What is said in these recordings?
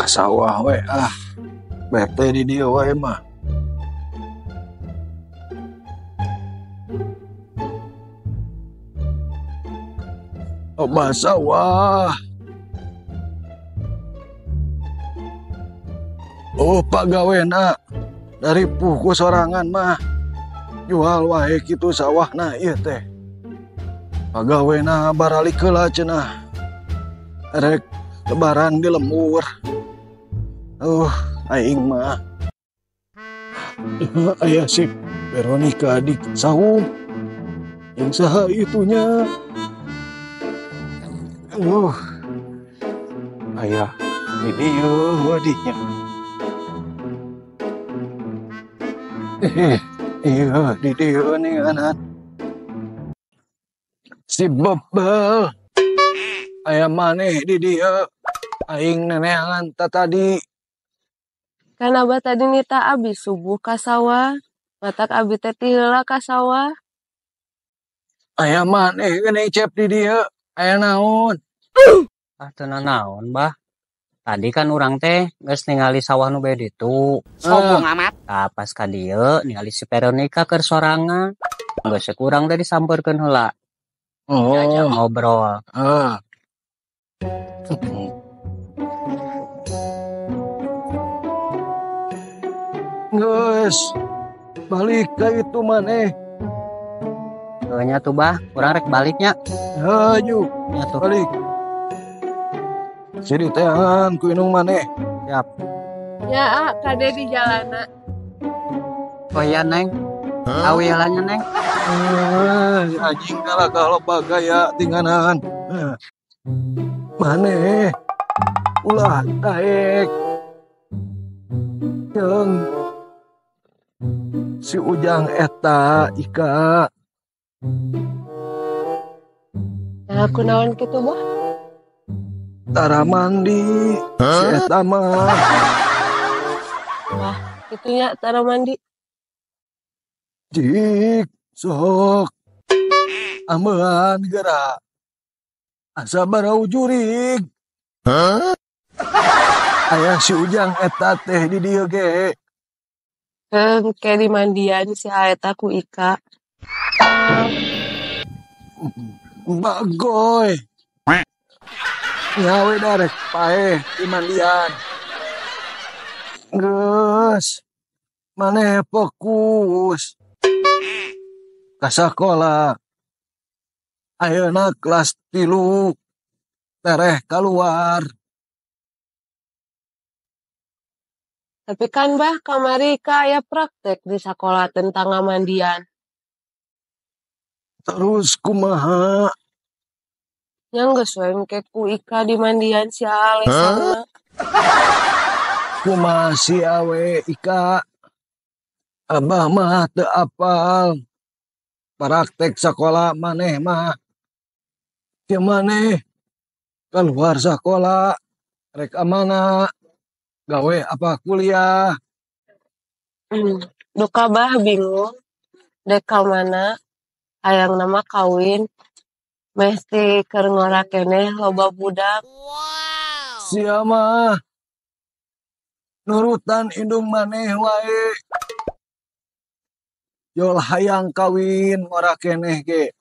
Ka sawah we bete di dieu wae mah. Loba sawah. Pagawena dari puku sorangan mah jual wae kitu sawahna ieu teh. Pagawena baralik heula cenah. Rek lebaran di lembur. Aing mah aya si Veronica di saung. Yang saha itunya. Aya di dieu wadinya. Iya di dieu nih anak. Si Bebel aya maneh di dieu. Aing neneangan tadi. Kan abah tadi nita abi subuh ka sawah. Matak abi teh ti heula ka sawah. Aya maneh geuning cep di dieu. Aya naon? Teu naon, Bah. Tadi kan urang teh geus ningali sawah nu bae ditu. Sombong amat. Pas ka dieu ningali si Veronica keur sorangan. Geus kurang teh disampeurkeun heula. Diajak ngobrol. Geus balik ka itu maneh. Nya tuh Bah, urang rek baliknya. Hayu, Nya tuh. balik. Sidi tehan ku inung maneh. Siap. Ya, kade di jalana. Oh iya, Neng. Awilannya, Neng. Anjing kalah kalau gaya tingganan. Maneh. Ulah daek. Yang si Ujang eta Ika. Nah, aku naon kitu, Bah? Tara mandi. Si eta mah. Wah, kitunya tara mandi. Cik, sok. Ambean geura. Asa barau jurig. Aya si Ujang eta teh di dieu ge. Kayak di mandian si Aeta ku Ika. Bagoy. Nyawe darek paeh di mandian. Geus. Maneh fokus. Ka sakola. Ayeuna kelas 3. Tereh keluar. Tapi kan Bah, kamari Ika aya praktek di sekolah tentang ngamandian. Terus kumaha? Yang geus we engke ku Ika di mandian si Alesana. Kumaha si awe Ika? Abah mah teu apal. Praktek sekolah maneh mah. Teu maneh keluar sekolah rek amana gawe apa kuliah. Duka Bah bingung dek ka mana hayang nama kawin mesti keur ngora keneh loba budak. Sia mah nurutan indung maneh wae. Jol hayang kawin ngora keneh ge.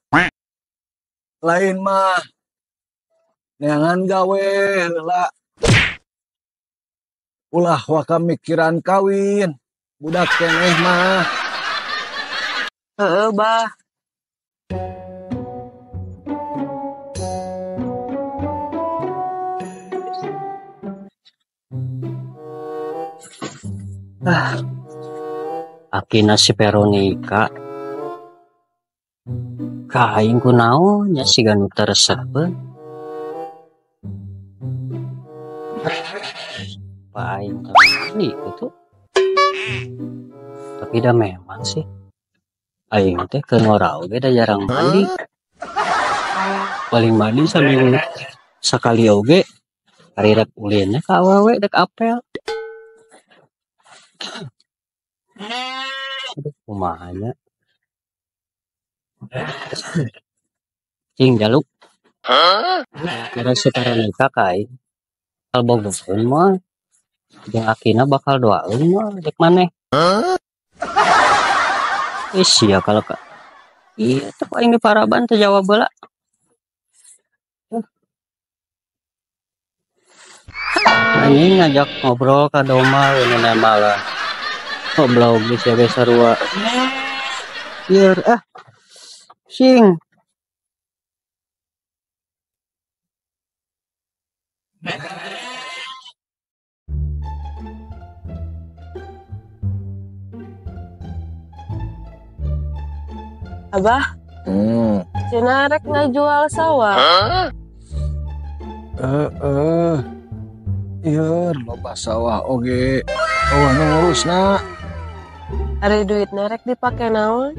Lain mah neangan gawe heula. Ulah waka mikiran kawin. Budak keneh mah. Heeh Bah. Akina si Veronica. Ka aing kunaon nya siga nu tereseuh. Pa aing tadi itu. Tapi dah memang sih. Aing teh keur ngora oge da jarang mandi. Paling mandi sambil sakali oge. Ari rek ulinnya ka awewe dek apel. Aduh, kumahanya. Cing jaluk. Kira si Veronica kai. Kalbogokeun mah. Jeung akina bakal doaeun mah dek maneh. Sia kalau ka. Iya teh aing di Paraban teh jawab heula. Anjing ngajak ngobrol ka Doma weunana malah. Goblok geus ya sarua. Biar sing. Abah, cenah rek ngajual sawah. Ieu loba sawah oge. Eueuh nu ngurusna. Ari duitna rek dipake naon?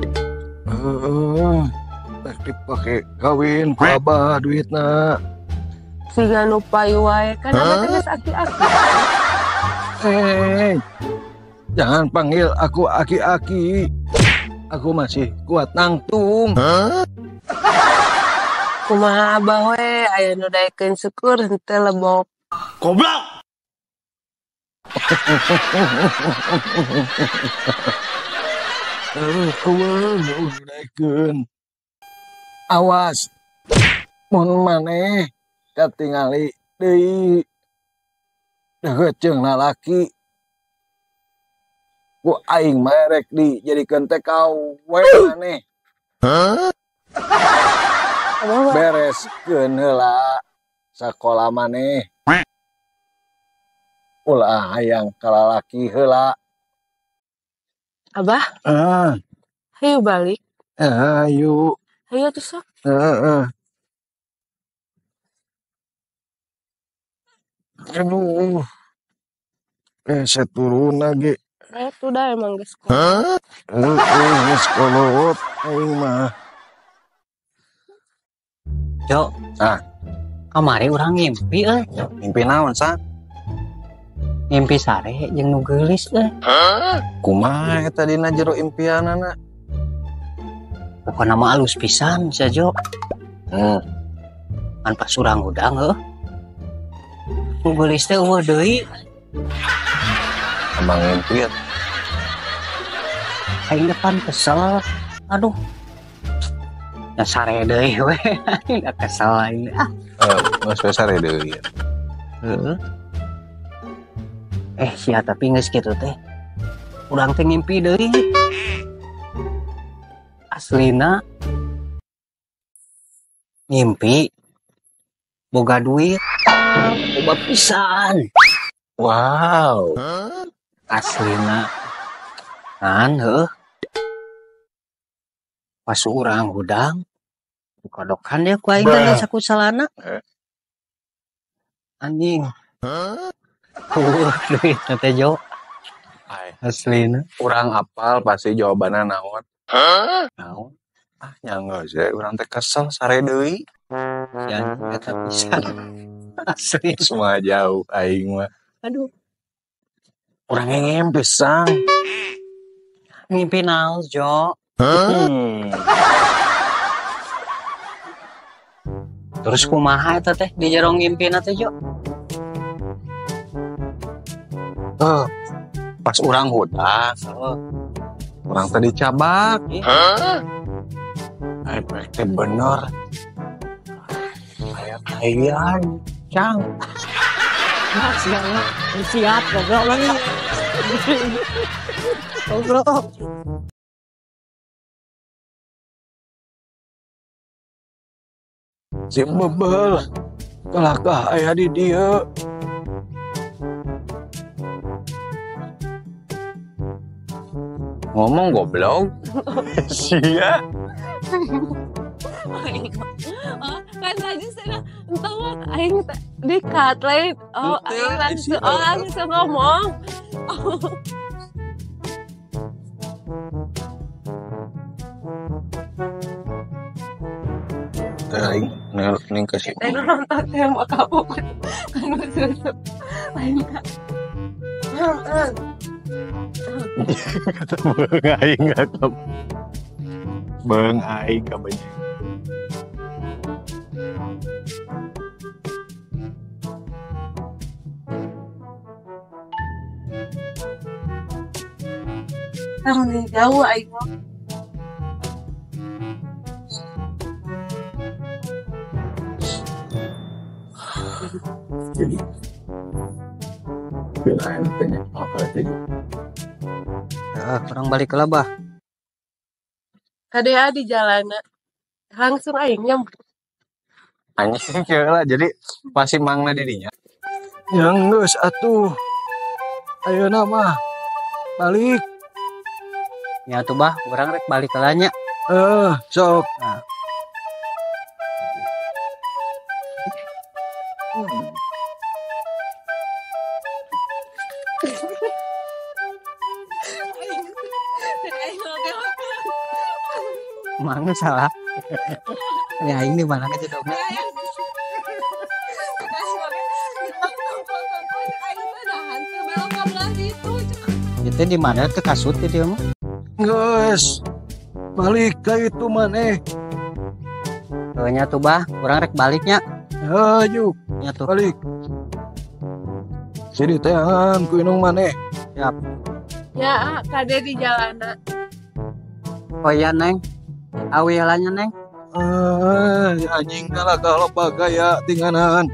Rek dipake kawin ku abah duitna. Siga nu payu wae kan abah teh geus aki-aki. Jangan panggil aku aki-aki. Aku masih kuat nangtung. Kumaha abah we aya nu daekeun syukur henteu lebok. Goblok. Awas. Mun maneh katingali deui deukeut jeung lalaki. Ku aing mah rek dijadikeun TKW maneh. Bereskeun heula sakola maneh. Ulah hayang ka lalaki heula. Abah, hayu balik. Ayo. Hayu atuh sok. Aduh. Saya turun lagi. Itu dah emang geus kolot. Geus kolot aing mah. Jo. Kamari urang ngimpi euy. Ngimpi naon, Sa? Ngimpi sare jeung nu geulis euy. Kumaha eta dina jero impianana? Pokona mah alus pisan sia Jo. Kan pas urang udang heuh. Nu geulis teh eueuh deui. Emang ngimpi ya? Aing depan kesel. Aduh. Ya sare deui we. Aing kesel aing. Geus sare deui. Heeh. Sia tapi geus kitu teh. Urang teh ngimpi deui. Aslina ngimpi boga duit. Loba pisan. Wow. Aslina kan heuh. Pas urang hudang bukadokan dia ku aing teh sakusalana. Anjing. Duit teh Jo. Aslina Urang apal pasti jawabanna naon. naon? Nya geus urang teh kesel sare deui. Yang eta pisan. Asli Semua jauh aing mah. aduh Urang ngimpi sang. ngimpi naon Jo. Terus kumaha eta teh di jero ngimpina teh Jo? Pas urang hudang, urang tadi cabak. Efektif bener. Kayak kalian, Cang. Siap goblok lagi. Goblok. Si bebel, kelakah aya di dieu. Ngomong goblok. Sia. Kan tadi saya entah aing di-cut lain. Aing langsung ngomong. Aing ning ka si. Aing nonton tembok kamu. Kan tutup. Lain Kak. Kata beung aing kata. Beung aing ka beunyi. Tanggung jauh aing mah. Jadi kirain tanya apa tadi? Kurang balik ke labah. Kadea di jalana. Langsung aing nyambut. Hanya sih lah, jadi masih mangna dirinya. Yang geus atuh. Ayeuna mah balik. Ya tuh bah, kurang rek balik ke lanya. Sok. Nah. Mang salah. Ya ini mana aja dong. Itu di mana tuh kasut itu mah? Geus balik ka itu maneh. Nya tuh bah, kurang rek baliknya. Yuk Nya tuh. balik. Jadi teangan ku inung maneh. Siap. Ya, kade di jalana. Oh iya neng. Awilannya neng. Anjing kalah kalau gaya tinganan.